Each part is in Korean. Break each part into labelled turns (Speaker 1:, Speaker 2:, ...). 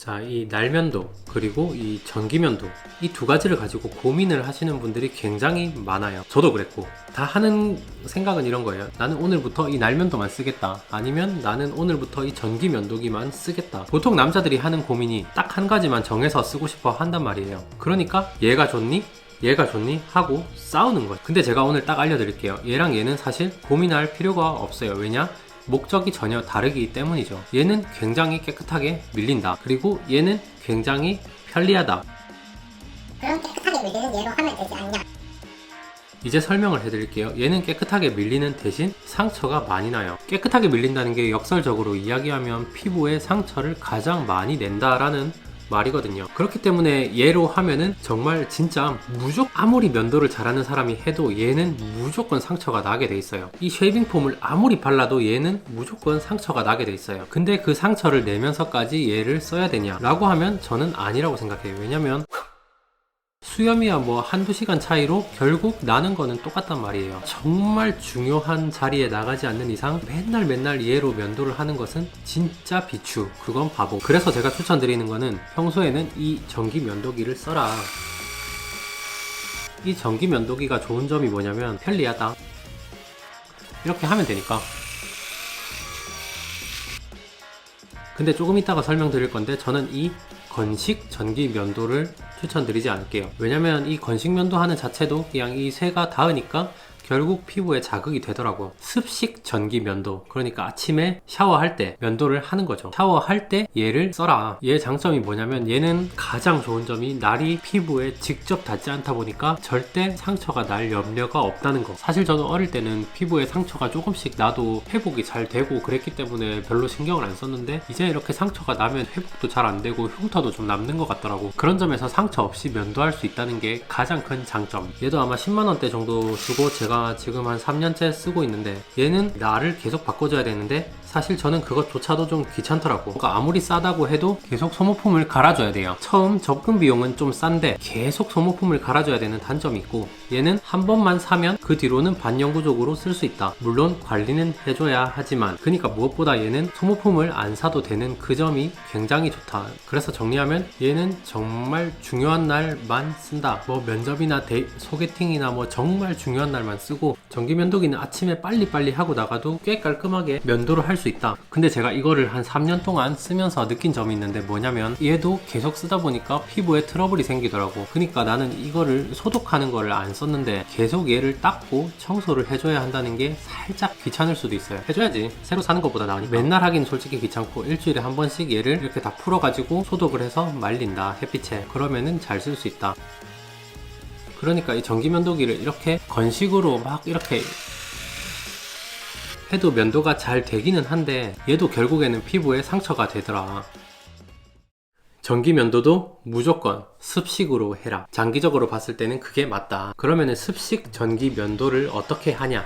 Speaker 1: 자, 이 날면도 그리고 이 전기면도 이 두 가지를 가지고 고민을 하시는 분들이 굉장히 많아요. 저도 그랬고 다 하는 생각은 이런 거예요. 나는 오늘부터 이 날면도만 쓰겠다. 아니면 나는 오늘부터 이 전기면도기만 쓰겠다. 보통 남자들이 하는 고민이 딱 한 가지만 정해서 쓰고 싶어 한단 말이에요. 그러니까 얘가 좋니? 얘가 좋니? 하고 싸우는 거예요. 근데 제가 오늘 딱 알려드릴게요. 얘랑 얘는 사실 고민할 필요가 없어요. 왜냐? 목적이 전혀 다르기 때문이죠. 얘는 굉장히 깨끗하게 밀린다. 그리고 얘는 굉장히 편리하다.
Speaker 2: 그럼 깨끗하게 밀리는 예로 하면 되지 않냐?
Speaker 1: 이제 설명을 해드릴게요. 얘는 깨끗하게 밀리는 대신 상처가 많이 나요. 깨끗하게 밀린다는 게 역설적으로 이야기하면 피부에 상처를 가장 많이 낸다라는 말이거든요. 그렇기 때문에 얘로 하면은 정말 진짜 무조건 아무리 면도를 잘하는 사람이 해도 얘는 무조건 상처가 나게 돼 있어요. 이 쉐이빙 폼을 아무리 발라도 얘는 무조건 상처가 나게 돼 있어요. 근데 그 상처를 내면서까지 얘를 써야 되냐 라고 하면 저는 아니라고 생각해요. 왜냐면 수염이야 뭐 한두 시간 차이로 결국 나는 거는 똑같단 말이에요. 정말 중요한 자리에 나가지 않는 이상 맨날 얘로 면도를 하는 것은 진짜 비추. 그건 바보. 그래서 제가 추천드리는 거는 평소에는 이 전기 면도기를 써라. 이 전기 면도기가 좋은 점이 뭐냐면 편리하다. 이렇게 하면 되니까. 근데 조금 이따가 설명드릴 건데 저는 이 건식 전기 면도를 추천드리지 않을게요. 왜냐면 이 건식 면도 하는 자체도 그냥 이 쇠가 닿으니까 결국 피부에 자극이 되더라고요. 습식 전기 면도, 그러니까 아침에 샤워할 때 면도를 하는 거죠. 샤워할 때 얘를 써라. 얘의 장점이 뭐냐면 얘는 가장 좋은 점이 날이 피부에 직접 닿지 않다 보니까 절대 상처가 날 염려가 없다는 거. 사실 저는 어릴 때는 피부에 상처가 조금씩 나도 회복이 잘 되고 그랬기 때문에 별로 신경을 안 썼는데 이제 이렇게 상처가 나면 회복도 잘 안 되고 흉터도 좀 남는 것 같더라고. 그런 점에서 상처 없이 면도할 수 있다는 게 가장 큰 장점. 얘도 아마 10만원대 정도 주고 제가 지금 한 3년째 쓰고 있는데 얘는 날을 계속 바꿔줘야 되는데 사실 저는 그것조차도 좀 귀찮더라고. 그러니까 아무리 싸다고 해도 계속 소모품을 갈아줘야 돼요. 처음 접근 비용은 좀 싼데 계속 소모품을 갈아줘야 되는 단점이 있고 얘는 한 번만 사면 그 뒤로는 반영구적으로 쓸 수 있다. 물론 관리는 해줘야 하지만 그러니까 무엇보다 얘는 소모품을 안 사도 되는 그 점이 굉장히 좋다. 그래서 정리하면 얘는 정말 중요한 날만 쓴다. 뭐 면접이나 소개팅이나 뭐 정말 중요한 날만 쓰고 전기 면도기는 아침에 빨리빨리 하고 나가도 꽤 깔끔하게 면도를 할 수 있다. 근데 제가 이거를 한 3년 동안 쓰면서 느낀 점이 있는데 뭐냐면 얘도 계속 쓰다 보니까 피부에 트러블이 생기더라고. 그러니까 나는 이거를 소독하는 거를 안 썼는데 계속 얘를 닦고 청소를 해줘야 한다는 게 살짝 귀찮을 수도 있어요. 해줘야지. 새로 사는 것보다 나으니까. 맨날 하긴 솔직히 귀찮고 일주일에 한 번씩 얘를 이렇게 다 풀어가지고 소독을 해서 말린다. 햇빛에. 그러면은 잘 쓸 수 있다. 그러니까 이 전기 면도기를 이렇게 건식으로 막 이렇게 해도 면도가 잘 되기는 한데 얘도 결국에는 피부에 상처가 되더라. 전기 면도도 무조건 습식으로 해라. 장기적으로 봤을 때는 그게 맞다. 그러면은 습식 전기 면도를 어떻게 하냐?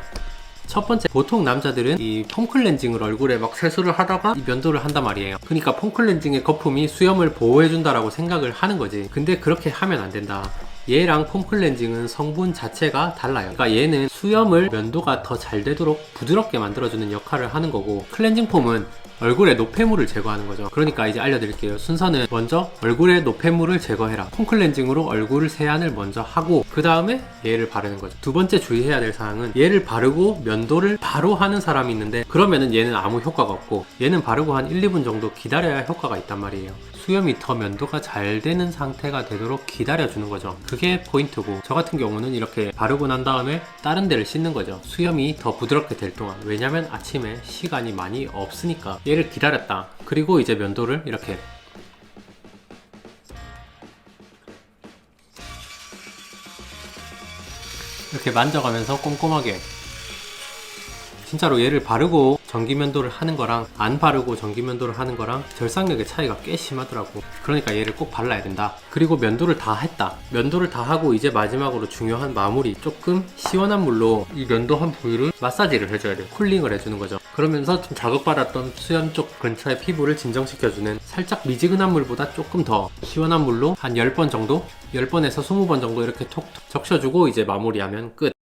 Speaker 1: 첫 번째, 보통 남자들은 이 폼클렌징을 얼굴에 막 세수를 하다가 이 면도를 한단 말이에요. 그러니까 폼클렌징의 거품이 수염을 보호해준다라고 생각을 하는 거지. 근데 그렇게 하면 안 된다. 얘랑 폼클렌징은 성분 자체가 달라요. 그러니까 얘는 수염을 면도가 더 잘 되도록 부드럽게 만들어주는 역할을 하는 거고 클렌징 폼은 얼굴에 노폐물을 제거하는 거죠. 그러니까 이제 알려드릴게요. 순서는 먼저 얼굴에 노폐물을 제거해라. 폼클렌징으로 얼굴 세안을 먼저 하고 그 다음에 얘를 바르는 거죠. 두 번째 주의해야 될 사항은 얘를 바르고 면도를 바로 하는 사람이 있는데 그러면은 얘는 아무 효과가 없고 얘는 바르고 한 1, 2분 정도 기다려야 효과가 있단 말이에요. 수염이 더 면도가 잘 되는 상태가 되도록 기다려주는 거죠. 그게 포인트고 저 같은 경우는 이렇게 바르고 난 다음에 다른 데를 씻는 거죠. 수염이 더 부드럽게 될 동안. 왜냐면 아침에 시간이 많이 없으니까 얘를 기다렸다. 그리고 이제 면도를 이렇게 만져가면서 꼼꼼하게 진짜로 얘를 바르고 전기 면도를 하는 거랑 안 바르고 전기 면도를 하는 거랑 절삭력의 차이가 꽤 심하더라고. 그러니까 얘를 꼭 발라야 된다. 그리고 면도를 다 했다. 면도를 다 하고 이제 마지막으로 중요한 마무리. 조금 시원한 물로 이 면도한 부위를 마사지를 해줘야 돼요. 쿨링을 해주는 거죠. 그러면서 좀 자극받았던 수염 쪽 근처의 피부를 진정시켜주는 살짝 미지근한 물보다 조금 더 시원한 물로 한 10번 정도? 10번에서 20번 정도 이렇게 톡 적셔주고 이제 마무리하면 끝.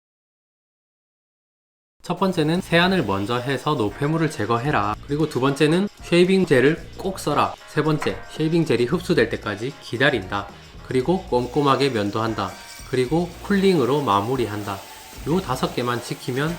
Speaker 1: 첫 번째는 세안을 먼저 해서 노폐물을 제거해라. 그리고 두 번째는 쉐이빙 젤을 꼭 써라. 세 번째, 쉐이빙 젤이 흡수될 때까지 기다린다. 그리고 꼼꼼하게 면도한다. 그리고 쿨링으로 마무리한다. 요 5개만 지키면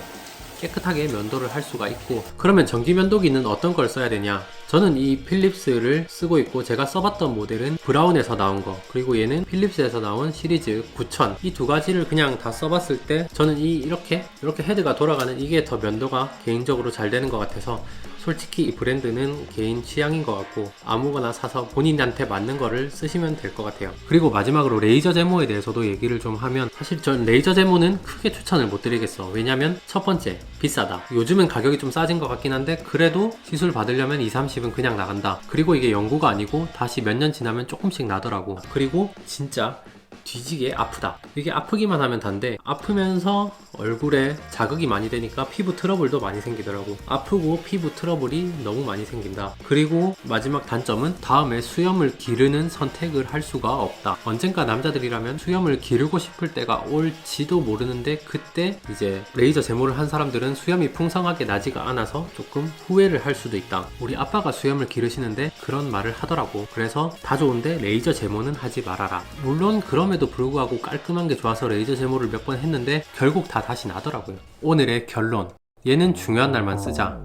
Speaker 1: 깨끗하게 면도를 할 수가 있고, 그러면 전기 면도기는 어떤 걸 써야 되냐? 저는 이 필립스를 쓰고 있고, 제가 써봤던 모델은 브라운에서 나온 거, 그리고 얘는 필립스에서 나온 시리즈 9000, 이 두 가지를 그냥 다 써봤을 때 저는 이렇게 헤드가 돌아가는 이게 더 면도가 개인적으로 잘 되는 것 같아서, 솔직히 이 브랜드는 개인 취향인 것 같고 아무거나 사서 본인한테 맞는 거를 쓰시면 될 것 같아요. 그리고 마지막으로 레이저 제모에 대해서도 얘기를 좀 하면, 사실 전 레이저 제모는 크게 추천을 못 드리겠어. 왜냐면 첫 번째, 비싸다. 요즘은 가격이 좀 싸진 것 같긴 한데 그래도 시술 받으려면 20-30은 그냥 나간다. 그리고 이게 연구가 아니고 다시 몇 년 지나면 조금씩 나더라고. 그리고 진짜 뒤지게 아프다. 이게 아프기만 하면 단데, 아프면서 얼굴에 자극이 많이 되니까 피부 트러블도 많이 생기더라고. 아프고 피부 트러블이 너무 많이 생긴다. 그리고 마지막 단점은 다음에 수염을 기르는 선택을 할 수가 없다. 언젠가 남자들이라면 수염을 기르고 싶을 때가 올지도 모르는데, 그때 이제 레이저 제모를 한 사람들은 수염이 풍성하게 나지가 않아서 조금 후회를 할 수도 있다. 우리 아빠가 수염을 기르시는데 그런 말을 하더라고. 그래서 다 좋은데 레이저 제모는 하지 말아라. 물론 그럼에도 불구하고 깔끔한 게 좋아서 레이저 제모를 몇 번 했는데 결국 다 다시 나더라고요. 오늘의 결론, 얘는 중요한 날만 쓰자.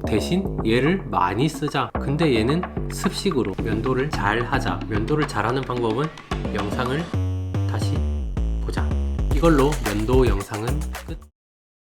Speaker 1: 대신 얘를 많이 쓰자. 근데 얘는 습식으로 면도를 잘 하자. 면도를 잘하는 방법은 영상을 다시 보자. 이걸로 면도 영상은 끝.